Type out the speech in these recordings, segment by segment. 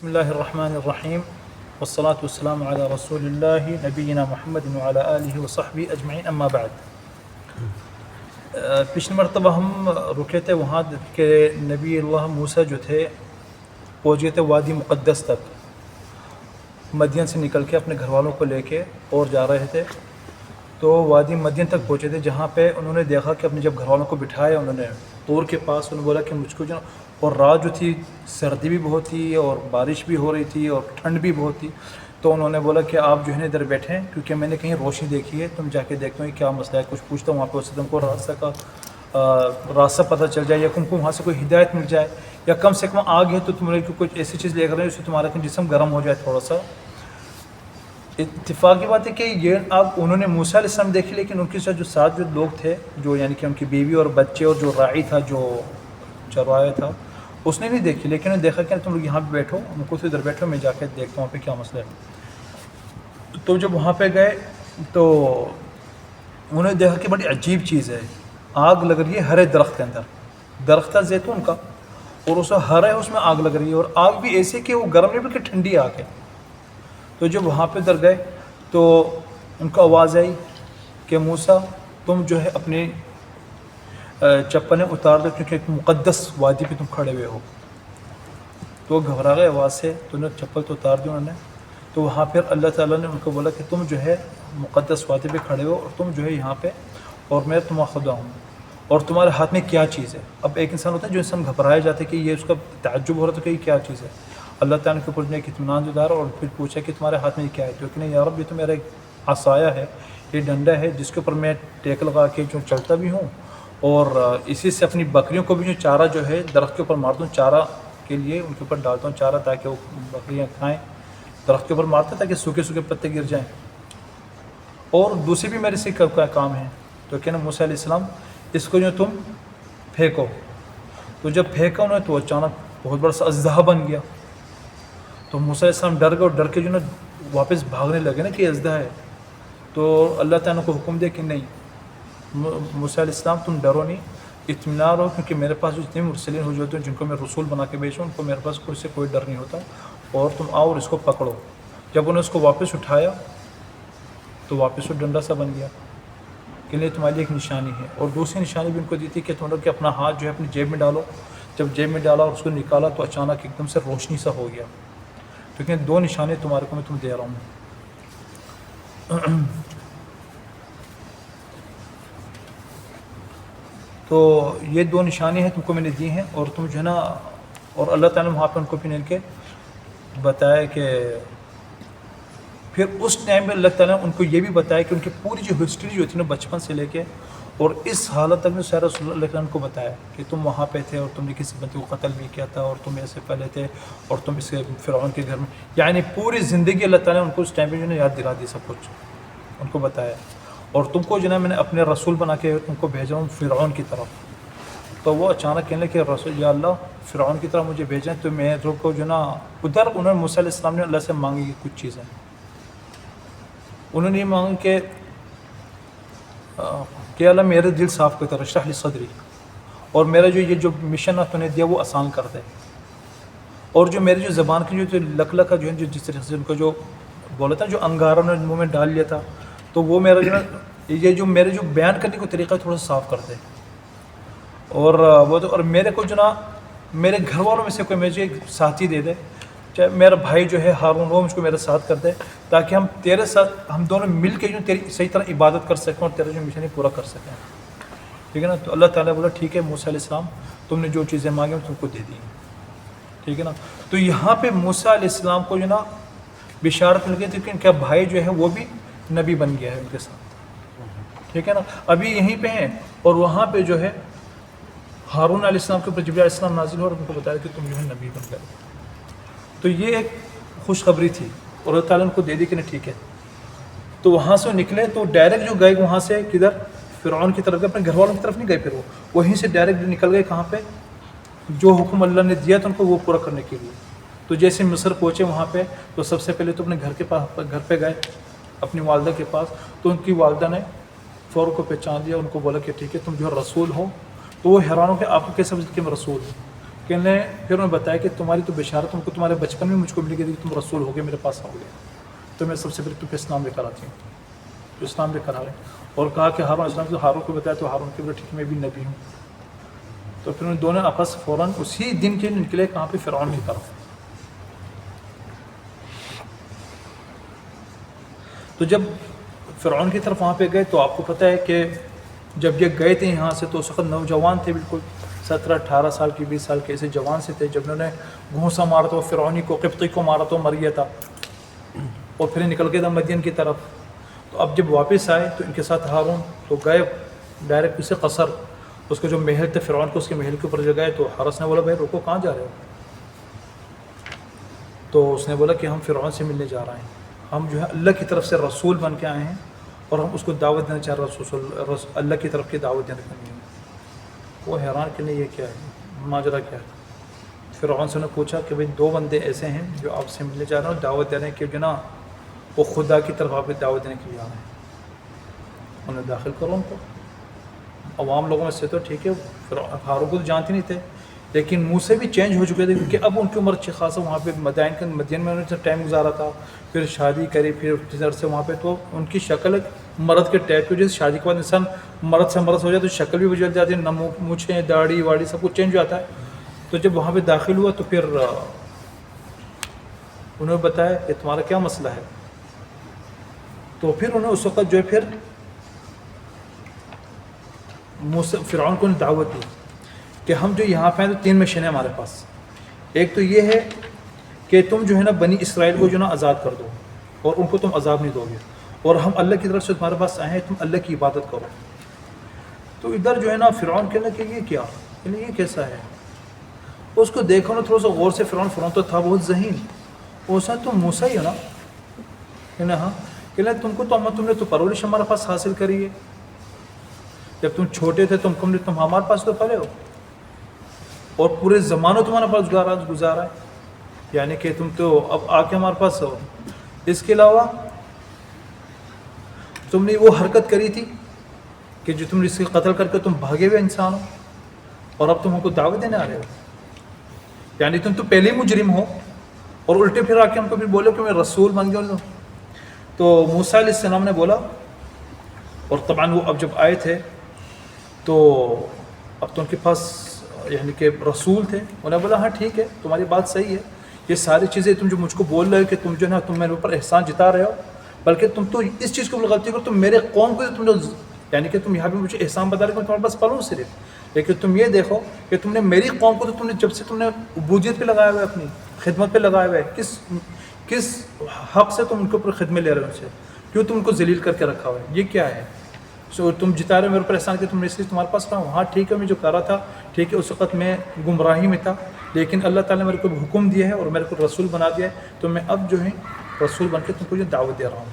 بسم اللہ الرحمن الرحیم والصلاة والسلام علی رسول اللہ نبینا محمد وعلی آلہ وصحبہ اجمعین اما بعد۔ پچھلی مرتبہ ہم رکے تھے وہاں کہ نبی اللہ موسیٰ جو تھے پہنچ گئے تھے وادی مقدس تک، مدین سے نکل کے اپنے گھر والوں کو لے کے اور جا رہے تھے، تو وادی مدین تک پہنچے تھے جہاں پہ انہوں نے دیکھا کہ اپنے جب گھر والوں کو بٹھایا انہوں نے طور کے پاس، انہوں نے بولا کہ مجھ کو جو، اور رات جو تھی سردی بھی بہت تھی اور بارش بھی ہو رہی تھی اور ٹھنڈ بھی بہت تھی، تو انہوں نے بولا کہ آپ جو ہے ادھر بیٹھیں کیونکہ میں نے کہیں روشنی دیکھی ہے، تم جا کے دیکھتا ہوں کیا مسئلہ ہے، کچھ پوچھتا ہوں وہاں پہ، اس سے تم کو راستہ پتہ چل جائے یا تم کو وہاں سے کوئی ہدایت مل جائے، یا کم سے کم آگ ہے تو تمہارے کچھ ایسی چیز لے کر رہے ہیں جس سے تمہارا جسم گرم ہو جائے تھوڑا سا۔ اتفاق کی بات ہے کہ یہ اب انہوں نے موسیٰ علیہ السلام دیکھی، لیکن ان کے ساتھ جو ساتھ جو لوگ تھے، جو یعنی کہ ان کی بیوی اور بچے اور جو راعی تھا، جو چروایا تھا، اس نے نہیں دیکھی، لیکن انہوں نے دیکھا کہ تم لوگ یہاں پہ بیٹھو، ہم کو ادھر بیٹھو، میں جا کے دیکھتا ہوں وہاں پہ کیا مسئلہ ہے۔ تو جب وہاں پہ گئے تو انہوں نے دیکھا کہ بڑی عجیب چیز ہے، آگ لگ رہی ہے ہرے درخت کے اندر، درخت تھا زیتون کا، اور اس ہرا ہے، اس میں آگ لگ رہی ہے، اور آگ بھی ایسے کہ وہ گرم نہیں بلکہ ٹھنڈی آگ ہے۔ تو جب وہاں پہ ادھر گئے تو ان کو آواز آئی کہ موسیٰ تم جو ہے اپنی چپلیں اتار دو کیونکہ ایک مقدس وادی پہ تم کھڑے ہوئے ہو۔ تو وہ گھبرا گئے آواز سے، تو انہوں نے چپل تو اتار دی انہوں نے۔ تو وہاں پھر اللہ تعالیٰ نے ان کو بولا کہ تم جو ہے مقدس وادی پہ کھڑے ہو اور تم جو ہے یہاں پہ، اور میں تمہارا خدا ہوں، اور تمہارے ہاتھ میں کیا چیز ہے۔ اب ایک انسان ہوتا ہے جو انسان گھبرایا جاتا ہے کہ یہ اس کا تعجب ہو رہا تھا کہ یہ کیا چیز ہے۔ اللہ تعالیٰ نے اوپر ایک اطمینان دلارا اور پھر پوچھا کہ تمہارے ہاتھ میں کیا ہے، تو کہ نہیں یا رب یہ تو میرا ایک عصایا ہے، یہ ڈنڈا ہے جس کے اوپر میں ٹیک لگا کے جو چلتا بھی ہوں، اور اسی سے اپنی بکریوں کو بھی جو چارہ جو ہے درخت کے اوپر مارتا ہوں، چارہ کے لیے ان کے اوپر ڈالتا ہوں چارہ تاکہ وہ بکریاں کھائیں، درخت کے اوپر مارتا تاکہ سوکھے سوکھے پتے گر جائیں، اور دوسری بھی میرے سے کام ہے۔ تو کہنا موسیٰ علیہ السلام اس کو جو تم پھینکو۔ تو جب پھینکا انہوں نے تو اچانک بہت بڑا سا اژدہا بن گیا، تو موسیٰ علیہ السلام ڈر گئے، اور ڈر کے جو نا واپس بھاگنے لگے نا کہ اژدہا ہے۔ تو اللہ تعالیٰ کو حکم دیا کہ نہیں موسیٰ علیہ السلام تم ڈرو نہیں، اطمینان رہو، کیونکہ میرے پاس جو جتنے مرسلین ہو جاتے ہیں جن کو میں رسول بنا کے بھیجوں ان کو میرے پاس کوئی سے کوئی ڈر نہیں ہوتا، اور تم آؤ اور اس کو پکڑو۔ جب انہوں نے اس کو واپس اٹھایا تو واپس وہ ڈنڈا سا بن گیا کہ نہیں تمہارے لیے ایک نشانی ہے، اور دوسری نشانی بھی ان کو دی تھی کہ تم لوگ کہ اپنا ہاتھ جو ہے اپنی جیب میں ڈالو۔ جب جیب میں ڈالا اور اس کو نکالا تو اچانک ایک دم سے روشنی سا ہو گیا، تو کہ دو نشانے تمہارے کو میں تم دے رہا ہوں۔ تو یہ دو نشانی ہیں تم کو میں نے دی ہیں، اور تم جو ہے نا، اور اللہ تعالیٰ نے وہاں پہ ان کو پھر کے بتایا کہ پھر اس ٹائم میں اللہ تعالیٰ نے ان کو یہ بھی بتایا کہ ان کی پوری جو ہسٹری جو تھی نا بچپن سے لے کے اور اس حالت تک میں سارا رسول اللہ نے ان کو بتایا کہ تم وہاں پہ تھے اور تم نے کسی بندے کو قتل بھی کیا تھا، اور تم ایسے پہلے تھے، اور تم اس فرعون کے گھر میں، یعنی پوری زندگی اللہ تعالیٰ نے ان کو اس ٹائم پہ جو ہے یاد دلا دی، سب کچھ ان کو بتایا، اور تم کو جو ہے میں نے اپنے رسول بنا کے تم کو بھیجا ہوں فرعون کی طرف۔ تو وہ اچانک کہنے لگے کہ رسول یا اللہ فرعون کی طرف مجھے بھیجیں، تو میں تو کو جو نا ادھر انہوں نے موسیٰ علیہ السلام نے اللہ سے مانگی کچھ چیزیں، انہوں نے یہ مانگا کہ اللہ میرے دل صاف کر، اشرح لی صدری، اور میرا جو یہ جو مشن ہے تو نے دیا وہ آسان کر دے، اور جو میری جو زبان کی جو لک لکا جو ہے جو جس طرح سے ان کو جو بولا تھا جو انگارہ نے منہ میں ڈال لیا تھا، تو وہ میرا جو ہے یہ جو میرے جو بیان کرنے کا طریقہ تھوڑا سا صاف کر دے، اور وہ تو اور میرے کو جو نا میرے گھر والوں میں سے کوئی مجھے ایک ساتھی دے دے، چاہے میرا بھائی جو ہے ہارون وہ مجھ کو میرا ساتھ کر دے، تاکہ ہم تیرے ساتھ ہم دونوں مل کے جو تیری صحیح طرح عبادت کر سکیں اور تیرا جو مشن ہے پورا کر سکیں، ٹھیک ہے نا۔ تو اللہ تعالیٰ بولا ٹھیک ہے موسیٰ علیہ السلام تم نے جو چیزیں مانگی میں تم کو دے دی، ٹھیک ہے نا۔ تو یہاں پہ موسیٰ علیہ السلام کو جو نا بشارت مل گئی تھی کہ ان کا بھائی جو ہے وہ بھی نبی بن گیا ہے ان کے ساتھ، ٹھیک ہے نا۔ ابھی یہیں پہ ہیں، اور وہاں پہ جو ہے ہارون علیہ السلام کے اوپر جبریل علیہ السلام نازل ہو اور ان کو بتایا کہ تم جو ہے نبی بن گئے۔ تو یہ ایک خوشخبری تھی، اور اللہ تعالیٰ نے ان کو دے دی کہ نہیں ٹھیک ہے۔ تو وہاں سے نکلے تو ڈائریکٹ جو گئے وہاں سے کدھر فرعون کی طرف گئے، اپنے گھر والوں کی طرف نہیں گئے، پھر وہ وہیں سے ڈائریکٹ نکل گئے کہاں پہ جو حکم اللہ نے دیا تھا ان کو وہ پورا کرنے کے لیے۔ تو جیسے مصر پہنچے وہاں پہ تو سب سے پہلے تو اپنے گھر پہ گئے اپنی والدہ کے پاس، تو ان کی والدہ نے فور کو پہچان لیا، ان کو بولا کہ ٹھیک ہے تم جو ہے رسول ہو، تو وہ حیران ہو کہ آپ کو کیسے کہ میں رسول ہوں، کہنے پھر انہوں نے بتایا کہ تمہاری تو بشارت تم کو تمہارے بچپن میں مجھ کو ملی کہ تم رسول ہو گئے میرے پاس آؤ گے، تو میں سب سے پہلے تم پہ اسلام لے کر آتی ہوں. تو اسلام لے کر آ رہے اور کہا کہ ہارون اسلام کو ہارون کو بتایا، تو ہارون کے بولے ٹھیک میں بھی نبی ہوں. تو پھر ان دونوں آپس فوراً اسی دن کے نکلے کہاں پہ، فرعون کی طرف. تو جب فرعون کی طرف وہاں پہ گئے تو آپ کو پتہ ہے کہ جب یہ گئے تھے یہاں سے تو اس وقت نوجوان تھے، بالکل 17-18 سال کی 20 سال کے ایسے جوان سے تھے. جب انہوں نے گھونسا مارا تو فرعونی کو قبطی کو مارا تو مر گیا تھا اور پھر نکل گیا تھا مدین کی طرف. تو اب جب واپس آئے تو ان کے ساتھ ہارون تو گئے ڈائریکٹ اسے قصر، اس کا جو محل تھے فرعون کو، اس کے محل کے اوپر جو گئے تو حارث نے بولا بھائی رکو کہاں جا رہے ہو؟ تو اس نے بولا کہ ہم فرعون سے ملنے جا رہے ہیں، ہم جو ہے اللہ کی طرف سے رسول بن کے آئے ہیں اور ہم اس کو دعوت دینا چاہ رہے ہیں، اللہ کی طرف کی دعوت دینے کے لیے. وہ حیران کہ نہیں یہ کیا ہے، ماجرا کیا ہے. فرعون سے نے پوچھا کہ بھائی 2 بندے ایسے ہیں جو آپ سے ملنے جا رہے ہیں، دعوت دے رہے ہیں کہ جو نا وہ خدا کی طرف آپ کو دعوت دینے کے لیے آ رہے ہیں، انہیں داخل کرو ان کو. عوام لوگوں میں سے تو ٹھیک ہے، ہارون کو تو جانتے نہیں تھے، لیکن منہ سے بھی چینج ہو چکے تھے کیونکہ اب ان کی عمر اچھی خاصا، وہاں پہ مدین میں انہوں نے ٹائم گزارا تھا، پھر شادی کری، پھر ٹیچر سے وہاں پہ تو ان کی شکل مرد کے ٹائپ کی، جیسے شادی کے بعد انسان مرد سے مرد ہو جائے تو شکل بھی بدل جاتی ہے، نہ مونچھیں داڑھی واڑی سب کچھ چینج ہو جاتا ہے. تو جب وہاں پہ داخل ہوا تو پھر انہوں نے بتایا کہ تمہارا کیا مسئلہ ہے. تو پھر انہوں نے اس وقت جو ہے پھر فرعون کو دعوت دی کہ ہم جو یہاں پہ ہیں تو 3 مشن ہیں ہمارے پاس. ایک تو یہ ہے کہ تم جو ہے نا بنی اسرائیل کو جو نا آزاد کر دو اور ان کو تم عذاب نہیں دو گے، اور ہم اللہ کی طرف سے تمہارے پاس آئے ہیں، تم اللہ کی عبادت کرو. تو ادھر جو ہے نا فرعون کہنا کہ یہ کیا، یہ کیسا ہے. اس کو دیکھو نا تھوڑا سا غور سے، فرعون تو تھا بہت ذہین، اوسا تم موسیٰ ہی ہو نا، کہنا ہاں، کہنا تم نے تو پرورش ہمارے پاس حاصل کری ہے، جب تم چھوٹے تھے تم ہمارے پاس تو پلے ہو اور پورے زمانوں تمہارے پاس گزارا ہے، یعنی کہ تم تو اب آ کے ہمارے پاس ہو. اس کے علاوہ تم نے وہ حرکت کری تھی کہ جو تم نے اس کے قتل کر کے تم بھاگے ہوئے انسان ہو اور اب تم ہم کو دعوت دینے آ رہے ہو، یعنی تم تو پہلے ہی مجرم ہو اور الٹے پھر آ کے ہم کو پھر بولو کہ میں رسول بن گیا. تو موسیٰ علیہ السلام نے بولا، اور طبعاً وہ اب جب آئے تھے تو اب تو ان کے پاس یعنی کہ رسول تھے، انہوں نے بولا ہاں ٹھیک ہے تمہاری بات صحیح ہے، یہ ساری چیزیں تم جو مجھ کو بول رہے ہو کہ تم جو ہے نا تم میرے اوپر احسان جتا رہے ہو، بلکہ تم تو اس چیز کو غلطی کرو، تم میرے قوم کو تم نے یعنی کہ تم یہاں پہ مجھے احسان بتا رہے ہو کہ تمہارے پاس پلوں صرف، لیکن تم یہ دیکھو کہ تم نے میری قوم کو تو تم نے جب سے تم نے عبودیت پہ لگایا ہوا ہے، اپنی خدمت پہ لگایا ہوا ہے، کس حق سے تم ان کے اوپر خدمت لے رہے ہو، ان سے کیوں تم ان کو ذلیل کر کے رکھا ہوا ہے، یہ کیا ہے. تم جتا رہے ہو میرے اوپر احسان کہ تم نے اس لیے تمہارے پاس رہا ہوں. ہاں ٹھیک ہے، میں جو کر رہا تھا ٹھیک ہے، اس وقت میں گمراہی میں تھا، لیکن اللہ تعالیٰ نے میرے کو حکم دیا ہے اور میرے کو رسول بنا دیا ہے، تو میں اب جو ہے رسول بن کے تم کو یہ دعوت دے رہا ہوں.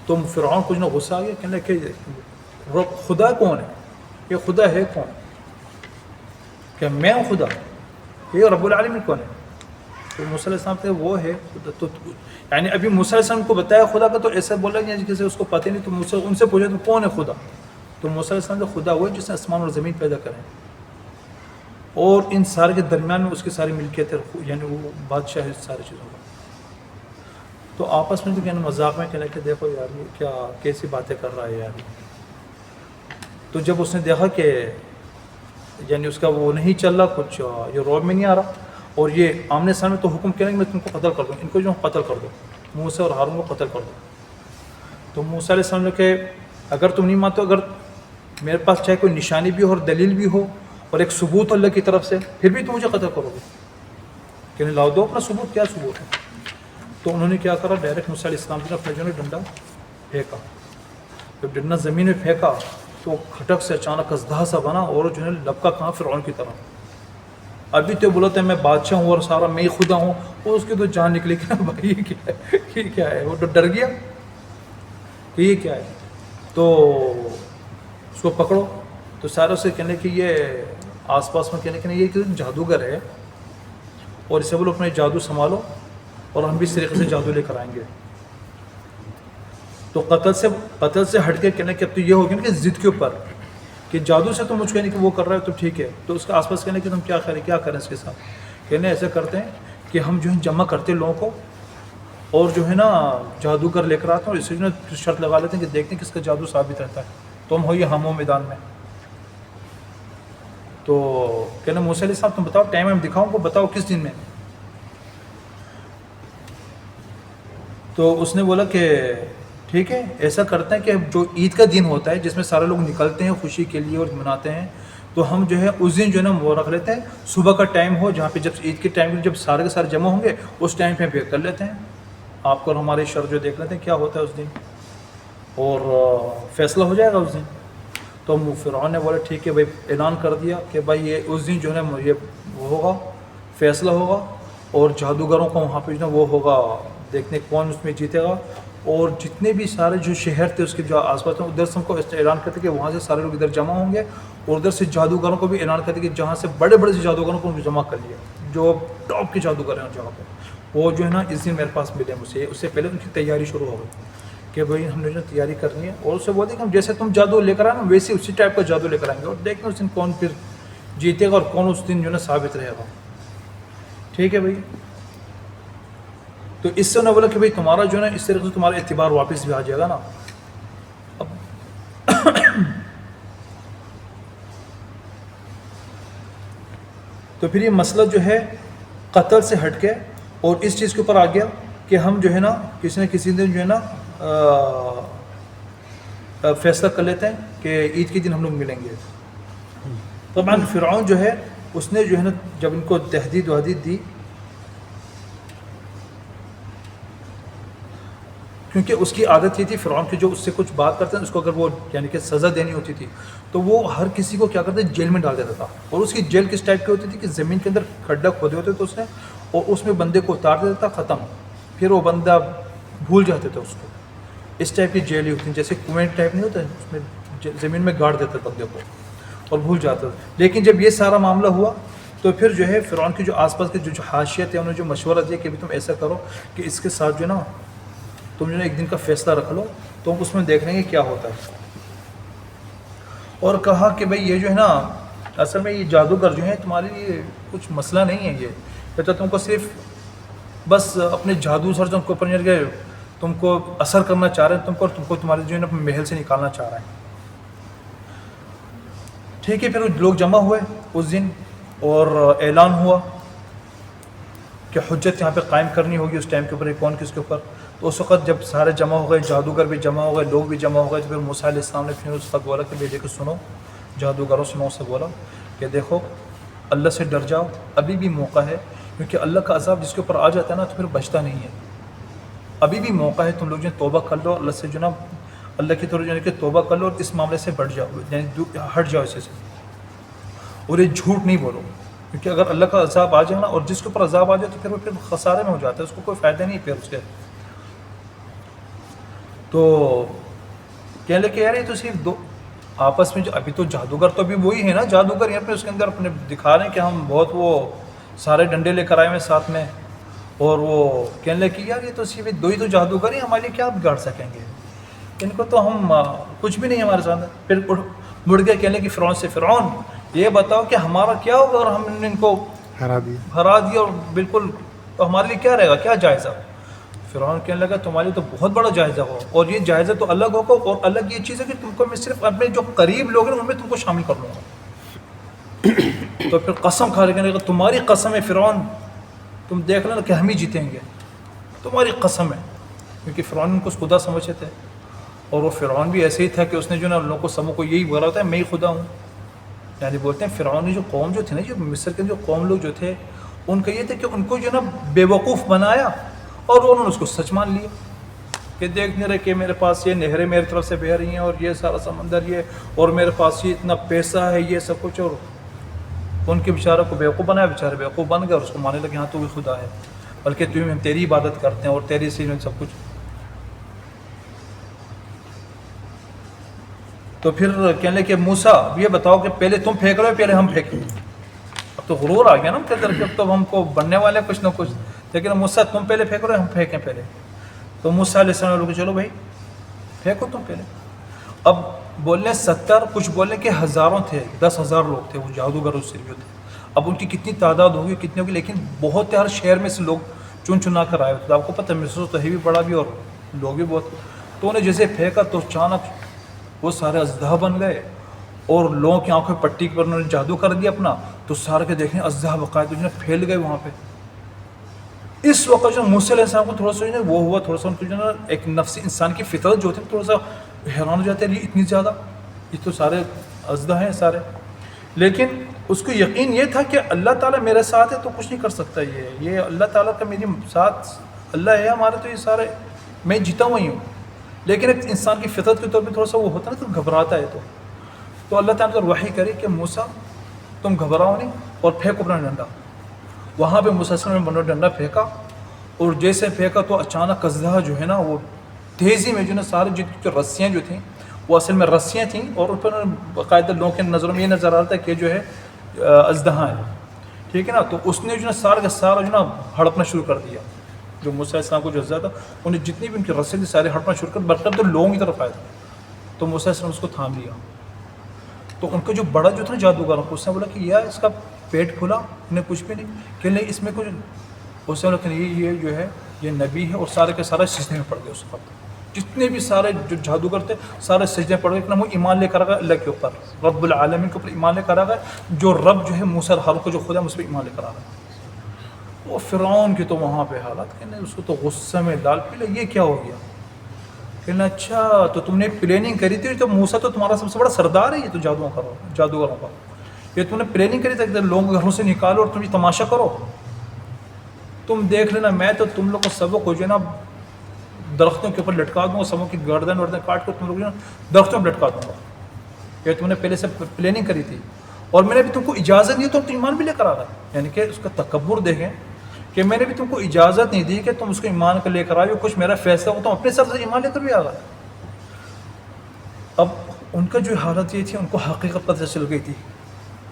تو فرعون کچھ نہ غصہ آ گیا، کہنے کہ خدا کون ہے، یہ خدا ہے کون، کہ میں ہوں خدا، یہ رب العالمین کون ہے. تو موسیٰ علیہ السلام سے وہ ہے تو یعنی ابھی موسیٰ علیہ السلام کو بتایا خدا کا، تو ایسا بولا کہ جیسے اس کو پتہ نہیں، تو موسیٰ ان سے پوچھا تو کون ہے خدا. تو موسیٰ علیہ السلام سے خدا وہ ہے جس نے آسمان اور زمین پیدا کرے اور ان سارے کے درمیان میں اس کی ساری ملکیت ہے، یعنی وہ بادشاہ ہے ساری چیزوں کا. تو آپس میں تو کہنا مذاق میں کہنا کہ دیکھو یار یہ کیا کیسی باتیں کر رہا ہے یار. تو جب اس نے دیکھا کہ یعنی اس کا وہ نہیں چل رہا کچھ، یہ روب میں نہیں آ رہا اور یہ آمنے سامنے، تو حکم کریں کہ میں تم کو قتل کر دوں، ان کو جو قتل کر دو، موسیٰ اور ہارون کو قتل کر دو. تو موسیٰ علیہ السلام نے کہ اگر تم نہیں مانتے، اگر میرے پاس چاہے کوئی نشانی بھی ہو اور دلیل بھی ہو اور ایک ثبوت اللہ کی طرف سے، پھر بھی تم مجھے قتل کرو گے، کہ لاؤ دو اپنا ثبوت، کیا ثبوت ہے. تو انہوں نے کیا کرا، ڈائریکٹ موسیٰ علیہ السلام نے اپنے جو ہے ڈنڈا پھینکا. جب ڈنڈا زمین میں پھینکا تو کھٹک سے اچانک قصدہ سا بنا اور جو ہے لپکا کہاں فرعون کی طرح. ابھی تو بولتا ہے میں بادشاہ ہوں اور سارا میں خدا ہوں، اور اس کی تو جان نکلی کہ بھائی یہ کیا ہے. وہ تو ڈر گیا کہ یہ کیا ہے. تو اس کو پکڑو، تو سارے سے کہنے کہ یہ آس پاس میں کہنے کہ یہ ایک جادوگر ہے اور اسے بولو اپنے جادو سنبھالو اور ہم بھی اس طریقے سے جادو لے کر آئیں گے. تو قتل سے ہٹ کے کہنے کہ اب تو یہ ہو گیا نا کہ ضد کے اوپر کہ جادو سے تم مجھ کو یعنی کہ وہ کر رہے ہو تو ٹھیک ہے. تو اس کا آس پاس کہنے کہ تم کیا کریں اس کے ساتھ. کہنے ایسا کرتے ہیں کہ ہم جو ہے جمع کرتے لوگوں کو اور جو ہے نا جادوگر لے کر آتے ہیں اور اس سے جو ہے شرط لگا لیتے ہیں کہ دیکھتے ہیں کس کا جادو ثابت رہتا ہے. تم ہو یہ ہم ہو میدان میں. تو کہنا موسیٰ علیہ السلام تم بتاؤ ٹائم ہم دکھاؤں کو, بتاؤ کس دن میں. تو اس نے بولا کہ ٹھیک ہے ایسا کرتے ہیں کہ جو عید کا دن ہوتا ہے جس میں سارے لوگ نکلتے ہیں خوشی کے لیے اور مناتے ہیں, تو ہم جو ہے اس دن جو ہے نا وہ رکھ لیتے ہیں صبح کا ٹائم ہو جہاں پہ جب عید کے ٹائم جب سارے کے سارے جمع ہوں گے اس ٹائم پہ کر لیتے ہیں. آپ کو اور ہمارے شر جو دیکھ لیتے ہیں کیا ہوتا ہے اس دن اور فیصلہ ہو جائے گا اس دن. تو فرعون نے بولا ٹھیک ہے بھائی, اعلان کر دیا کہ بھائی یہ اس دن جو ہے نا یہ وہ ہوگا فیصلہ ہوگا اور جادوگروں کو وہاں پہ جو ہے وہ ہوگا دیکھنے کون اس میں جیتے گا. اور جتنے بھی سارے جو شہر تھے اس کے جو آس پاس ہیں ادھر سے ہم کو اعلان کرتے کہ وہاں سے سارے لوگ ادھر جمع ہوں گے اور ادھر سے جادوگروں کو بھی اعلان کرتے کہ جہاں سے بڑے بڑے سے جادوگروں کو جمع کر لیا جو ٹاپ کے جادوگر ہیں جہاں پہ وہ جو ہے نا اس دن میرے پاس ملے مجھ سے. اس سے پہلے ان کی تیاری شروع ہو گئی کہ بھائی ہم نے جو تیاری کرنی ہے اور اس سے بولتے کہ ہم جیسے تم جادو لے کر آئے نا ویسے اسی ٹائپ کا جادو لے کر آئیں گے اور دیکھیں اس دن کون پھر جیتے گا اور کون اس دن جو ہے نا ثابت رہے گا. ٹھیک ہے بھائی. تو اس سے انہوں نے بولا کہ بھائی تمہارا جو ہے نا اس طریقے سے تمہارا اعتبار واپس بھی آ جائے گا نا. اب تو پھر یہ مسئلہ جو ہے قتل سے ہٹ کے اور اس چیز کے اوپر آ گیا کہ ہم جو ہے نا کسی نہ کسی دن جو ہے نا فیصلہ کر لیتے ہیں کہ عید کے دن ہم لوگ ملیں گے. طبعا فرعون جو ہے اس نے جو ہے نا جب ان کو تہدید وحدید دی کیونکہ اس کی عادت یہ تھی فرعون کی جو اس سے کچھ بات کرتے ہیں اس کو اگر وہ یعنی کہ سزا دینی ہوتی تھی تو وہ ہر کسی کو کیا کرتے جیل میں ڈال دیتا تھا. اور اس کی جیل کس ٹائپ کی ہوتی تھی کہ زمین کے اندر کھڈا کھودے ہوتے تھے اس نے اور اس میں بندے کو اتار دیتا تھا, ختم. پھر وہ بندہ بھول جاتے تھے اس کو. اس ٹائپ کی جیل ہی ہوتی ہیں جیسے کنویں ٹائپ نہیں ہوتا ہے اس میں زمین میں گاڑ دیتا بندے کو اور بھول جاتا تھا. لیکن جب یہ سارا معاملہ ہوا تو پھر جو ہے فرعون کی جو آس پاس کے جو حاشیت ہے انہوں نے جو مشورہ دیا کہ تم ایسا کرو کہ اس کے ساتھ جو ہے نا تم جو ہے ایک دن کا فیصلہ رکھ لو تو ہم اس میں دیکھ لیں گے کیا ہوتا ہے. اور کہا کہ بھئی یہ جو ہے نا اصل میں یہ جادوگر جو ہیں تمہارے لیے کچھ مسئلہ نہیں ہے. یہ تو تم کو صرف بس اپنے جادو سر تم کو کے تم کو اثر کرنا چاہ رہے ہیں, تم کو تمہارے جو ہے نا محل سے نکالنا چاہ رہے ہیں. ٹھیک ہے. پھر لوگ جمع ہوئے اس دن اور اعلان ہوا کہ حجت یہاں پہ قائم کرنی ہوگی اس ٹائم کے اوپر کون کس کے اوپر. تو اس وقت جب سارے جمع ہو گئے, جادوگر بھی جمع ہو گئے, لوگ بھی جمع ہو گئے, تو پھر موسیٰ علیہ السلام نے پھر اس وقت بولا کہ دیکھو سنو جادوگروں سنو سے بولا کہ دیکھو اللہ سے ڈر جاؤ, ابھی بھی موقع ہے. کیونکہ اللہ کا عذاب جس کے اوپر آ جاتا ہے نا تو پھر بچتا نہیں ہے. ابھی بھی موقع ہے, تم لوگ جو توبہ کر لو اللہ سے جو نا اللہ کی طرف یعنی کہ توبہ کر لو اور اس معاملے سے بڑھ جاؤ یعنی ہٹ جاؤ اسے سے. اور یہ جھوٹ نہیں بولو کیونکہ اگر اللہ کا عذاب آ جائے نا اور جس کے اوپر عذاب آ جائے تو پھر وہ پھر خسارے میں ہو جاتا ہے, اس کو کوئی فائدہ نہیں پھر اس کے. تو کہنے لگے کہ یار یہ تو صرف دو آپس میں جو ابھی تو جادوگر تو ابھی وہی ہے نا جادوگر یہاں پہ اس کے اندر اپنے دکھا رہے ہیں کہ ہم بہت وہ سارے ڈنڈے لے کر آئے ہیں ساتھ میں. اور وہ کہنے لگے کہ یار یہ تو صرف دو ہی تو جادوگر ہیں, ہمارے لیے کیا بگاڑ سکیں گے, ان کو تو ہم کچھ بھی نہیں ہمارے ساتھ. پھر مڑ گئے کہنے لگے فرعون سے, فرعون یہ بتاؤ کہ ہمارا کیا ہوگا اگر ہم نے ان کو ہرا دیا اور بالکل, تو ہمارے لیے کیا رہے گا, کیا جائزہ. فرعون کہنے لگا تمہارے لیے تو بہت بڑا جائزہ ہو اور یہ جائزہ تو الگ ہوگا اور الگ یہ چیز ہے کہ تم کو میں صرف اپنے جو قریب لوگ ہیں ان میں تم کو شامل کر لوں گا. تو پھر قسم کھا کہنے لگا تمہاری قسم ہے فرعون, تم دیکھ لینا کہ ہم ہی جیتیں گے, تمہاری قسم ہے. کیونکہ فرعون ان کو خدا سمجھتے تھے اور وہ فرعون بھی ایسے ہی تھا کہ اس نے جو نا لوگوں کو سموں کو یہی بولا ہوتا ہے میں ہی خدا ہوں. یعنی بولتے ہیں فرعون جو قوم جو تھی نا جو مصر کے جو قوم لوگ جو تھے ان کا یہ تھا کہ ان کو جو نا بے وقوف بنایا اور انہوں نے اس کو سچ مان لیا کہ دیکھ نہیں رہے کہ میرے پاس یہ نہریں میری طرف سے بہہ رہی ہیں اور یہ سارا سمندر یہ اور میرے پاس یہ اتنا پیسہ ہے یہ سب کچھ. اور ان کے بیچارہ کو بیوقوف بنایا, بیچارے بیوقوف بن گئے اور اس کو ماننے لگے ہاں تو بھی خدا ہے, بلکہ تمہیں ہم تیری عبادت کرتے ہیں اور تیری سے سب کچھ. تو پھر کہنے لگے کہ موسیٰ یہ بتاؤ کہ پہلے تم پھینک رہے ہو پہلے ہم پھینکیں. اب تو غرور آ گیا نا ان کے اندر کہ اب تو ہم کو بننے والے کچھ نہ کچھ, لیکن موسیٰ تم پہلے پھینک رہے ہم پھینکیں پہلے. تو موسیٰ علیہ السلام نے چلو بھائی پھینکو تم پہلے. اب بولنے 70، کچھ بولنے کہ ہزاروں تھے، 10,000 لوگ تھے وہ جادوگر اس سے جو تھے. اب ان کی کتنی تعداد ہوگی، کتنی ہوگی، لیکن بہت ہر شہر میں سے لوگ چن چنا کر آئے ہوتے تھے. آپ کو پتہ ہے مصر تو ہے بھی بڑا بھی اور لوگ بھی بہت. تو انہیں جیسے پھینکا تو اچانک وہ سارے اژدہا بن گئے اور لوگوں کی آنکھوں میں پٹی پر انہوں نے جادو کر دیا اپنا. تو سارے کے دیکھیں اژدہا باقاعدہ جو ہے پھیل گئے وہاں پہ. اس وقت جو موسیٰ علیہ السلام کو تھوڑا سا جو ہے وہ ہوا، تھوڑا سا ان کو جو ہے نا ایک نفسی انسان کی فطرت جو ہوتی ہے تھوڑا سا حیران ہو جاتے ہیں، یہ اتنی زیادہ، یہ تو سارے اژدہا ہیں سارے. لیکن اس کو یقین یہ تھا کہ اللہ تعالیٰ میرے ساتھ ہے تو کچھ نہیں کر سکتا. یہ اللہ تعالیٰ کا میری ساتھ اللہ ہے ہمارے، تو یہ سارے میں جیتا ہوا ہی ہوں. لیکن ایک انسان کی فطرت کے طور پہ تھوڑا سا وہ ہوتا ہے نا، تو گھبراتا ہے. تو اللہ تعالیٰ نے وحی کری کہ موسیٰ تم گھبراؤ نہیں اور پھینکو اپنا ڈنڈا. وہاں پہ موسیٰ علیہ السلام نے ڈنڈا پھینکا اور جیسے پھینکا تو اچانک اژدہا جو ہے نا وہ تیزی میں جو ہے نا سارے جو رسیاں جو تھیں وہ اصل میں رسیاں تھیں، اور ان پر باقاعدہ لوگوں کے نظروں میں یہ نظر آ رہا تھا کہ جو ہے اژدہا ہے. ٹھیک ہے نا. تو اس نے جو ہے سارا کا سارا جو ہے نا ہڑپنا شروع کر دیا. جو موسیٰ علیہ السلام کو جو اژدہا تھا انہیں جتنی بھی ان کی رسیں تھی سارے ہڑپنا شروع کر، برقرار تو لوگوں کی طرف آیا تھا. تو موسیٰ علیہ السلام اس کو تھام لیا. تو ان کا جو بڑا جو تھا جادوگر اس نے بولا کہ یار اس کا پیٹ کھلا، انہیں کچھ بھی نہیں کہ نہیں اس میں کچھ. اس نے بولا کہ یہ جو ہے یہ نبی ہے، اور سارے کے سارے سجدے میں پڑ گئے. اس وقت جتنے بھی سارے جو جادوگر تھے سارے سجدے میں پڑ گئے کہ وہ ایمان لے کر آ گئے اللہ کے اوپر، رب العالمین کے اوپر ایمان لے کر آ گئے. جو رب جو ہے موسیٰ ہارون کو جو خدا ہے اس پہ ایمان لے کر آ گئے. وہ فرعون کی تو وہاں پہ حالت کہ نہیں، اس کو تو غصے میں لال پیلا، یہ کیا ہو گیا. کہنا اچھا تو تم نے پلاننگ کری تھی، تو موسیٰ تو تمہارا سب سے بڑا سردار ہے، یہ تو جادوگروں کا یہ تم نے پلاننگ کری تھی کہ لوگوں کو گھروں سے نکالو اور تم یہ تماشا کرو. تم دیکھ لینا میں تو تم لوگ کو سبوں کو جو ہے نا درختوں کے اوپر لٹکا دوں گا، سبوں کی گردن کاٹ کر تم لوگ جو ہے نا درختوں میں لٹکا دوں گا. یہ تم نے پہلے سے پلاننگ کری تھی اور میں نے بھی تم کو اجازت نہیں، تو تم ایمان بھی لے کر آ گئے. یعنی کہ اس کا تکبر دیکھیں کہ میں نے بھی تم کو اجازت نہیں دی کہ تم اس کو ایمان کر لے کر آئے ہو، کچھ میرا فیصلہ ہو تم اپنے سر سے ایمان لے کر بھی آ گئے. اب ان کا جو حالت یہ تھی، ان کو حقیقت پتہ چل گئی تھی،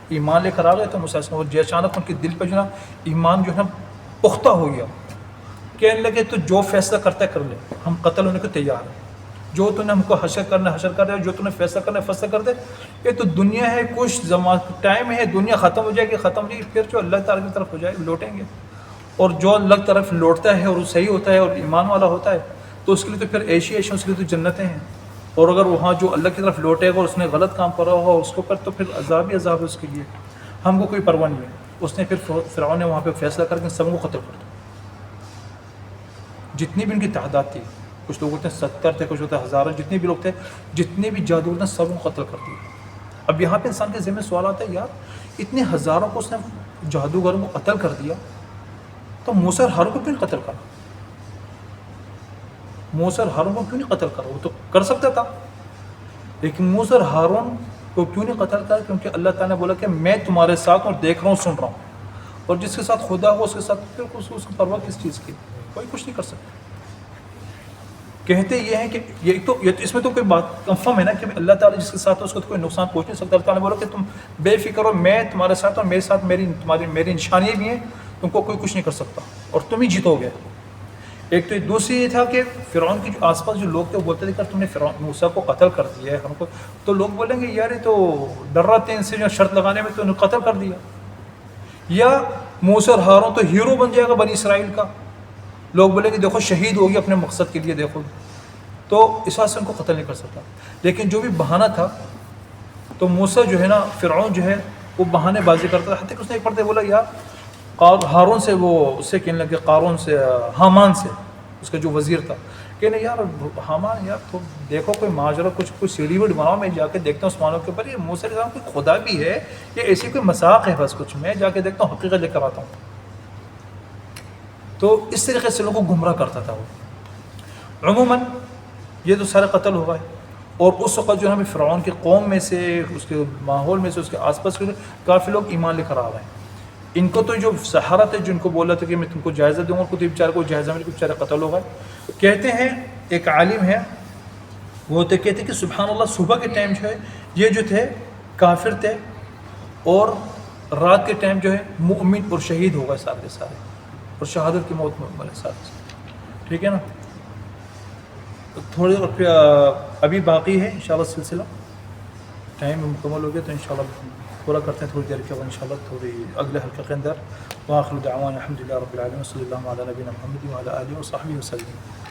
ایمان لے کر آ گئے. تو موسیٰ علیہ السلام اچانک ان کے دل پہ جو ہے نا ایمان جو ہے نا پختہ ہو گیا. کہنے لگے تو جو فیصلہ کرتا ہے کر لے، ہم قتل ہونے کو تیار ہیں. جو تو نے ہم کو حشر کرنا حشر کر رہے ہو، جو تو نے فیصلہ کرنا فیصلہ کر دے. یہ تو دنیا ہے، کچھ زمان ٹائم ہے، دنیا ختم ہو جائے گی، ختم ہو جائے گی، پھر جو اللہ تعالیٰ کی طرف ہو جائے لوٹیں گے. اور جو اللہ کی طرف لوٹتا ہے اور وہ صحیح ہوتا ہے اور ایمان والا ہوتا ہے تو اس کے لیے تو پھر ایشی ایشی اس کے لیے تو جنتیں ہیں. اور اگر وہاں جو اللہ کی طرف لوٹے گا اور اس نے غلط کام کرا ہوگا اس کے اوپر تو پھر عذاب ہی عذاب ہے اس کے لیے. ہم کو کوئی پرواہ نہیں ہے. اس نے پھر فرعون نے وہاں پہ فیصلہ کر کے سب کو قتل کر دیا. جتنی بھی ان کی تعداد تھی، کچھ لوگ ہوتے ہیں 70 تھے، کچھ ہوتے ہیں ہزاروں، جتنے بھی لوگ تھے، جتنے بھی جادوگر تھے سب کو قتل کر دیا. اب یہاں پہ انسان کے ذہن میں سوال آتا ہے یار اتنے ہزاروں کو اس نے جادوگروں کو قتل کر دیا تو موسیٰ اور ہارون کو کیوں نہیں قتل کرا؟ موسیٰ اور ہارون کو کیوں نہیں قتل کرا؟ وہ تو کر سکتا تھا، لیکن موسیٰ اور ہارون کو کیوں نہیں قتل کرا؟ کیونکہ اللہ تعالیٰ نے بولا کہ میں تمہارے ساتھ ہوں، دیکھ رہا ہوں، سن رہا ہوں. اور جس کے ساتھ خدا ہو اس کے ساتھ پھر اس کو پرواہ کس چیز کی؟ کوئی کچھ نہیں کر سکتا. کہتے یہ ہیں کہ یہ تو اس میں تو کوئی بات کنفرم ہے نا کہ اللہ تعالیٰ جس کے ساتھ ہو اس کو تو کوئی نقصان پہنچ نہیں سکتا. اللہ تعالیٰ نے بولا کہ تم بے فکر ہو، میں تمہارے ساتھ ہوں، میرے ساتھ میری نشانیاں بھی ہیں، تم کو کوئی کچھ نہیں کر سکتا اور تم ہی جیتو گے. ایک تو دوسری یہ تھا کہ فرعون کے جو آس پاس جو لوگ تھے وہ بولتے تھے کہ تم نے موسیٰ کو قتل کر دیا ہے ہم کو، تو لوگ بولیں گے یار یہ تو ڈر رہا تھے ان سے جو شرط لگانے میں تو انہوں نے قتل کر دیا. یا موسیٰ اور ہارون تو ہیرو بن جائے گا بنی اسرائیل کا، لوگ بولیں گے دیکھو شہید ہو گیا اپنے مقصد کے لیے دیکھو، تو اس واسطے ان کو قتل نہیں کر سکتا. لیکن جو بھی بہانہ تھا تو موسیٰ جو ہے نا فرعون جو ہے وہ بہانے بازی کرتا تھا. حتیٰ کہ اس نے ایک پڑھتے بولا یار ہارون سے وہ اس سے کہنے لگے قارون سے حامان سے اس کا جو وزیر تھا کہنے یار حامان یار تو دیکھو کوئی ماجرا کوئی سیڑھی ویڈ بناؤ، میں جا کے دیکھتا ہوں آسمانوں کے اوپر یہ موسیٰ علیہ السلام کوئی خدا بھی ہے یہ ایسی کوئی مذاق ہے بس کچھ، میں جا کے دیکھتا ہوں حقیقت لے کر آتا ہوں. تو اس طریقے سے لوگوں کو گمراہ کرتا تھا وہ. عموماً یہ تو سارے قتل ہو گئے. اور اس وقت جو ہے فرعون کی قوم میں سے اس کے ماحول میں سے اس کے آس پاس کے کافی لوگ ایمان لے کر آ رہے ہیں. ان کو تو جو سحرہ تھے جن کو بولا تھا کہ میں تم کو جائزہ دوں گا، کو تو بیچارے کو جائزہ میں بیچارے قتل ہو گئے. کہتے ہیں ایک عالم ہے وہ تو کہتے ہیں کہ سبحان اللہ صبح کے ٹائم جو ہے یہ جو تھے کافر تھے اور رات کے ٹائم جو ہے مؤمن اور شہید ہو گئے سارے کے سارے، اور شہادت کی موت میں بنے سارے. ٹھیک ہے نا. تھوڑی اور ابھی باقی ہے انشاءاللہ سلسلہ. ٹائم مکمل ہو گیا تو انشاءاللہ پورا کرتے ہیں تھوڑی دیر کے بعد انشاءاللہ تھوڑی اگلے حلقے کے اندر. وآخر دعوانا الحمد للہ رب العالمین صلی اللہ علیہ نبینا محمد وعلی آلہ وصحبہ وسلم.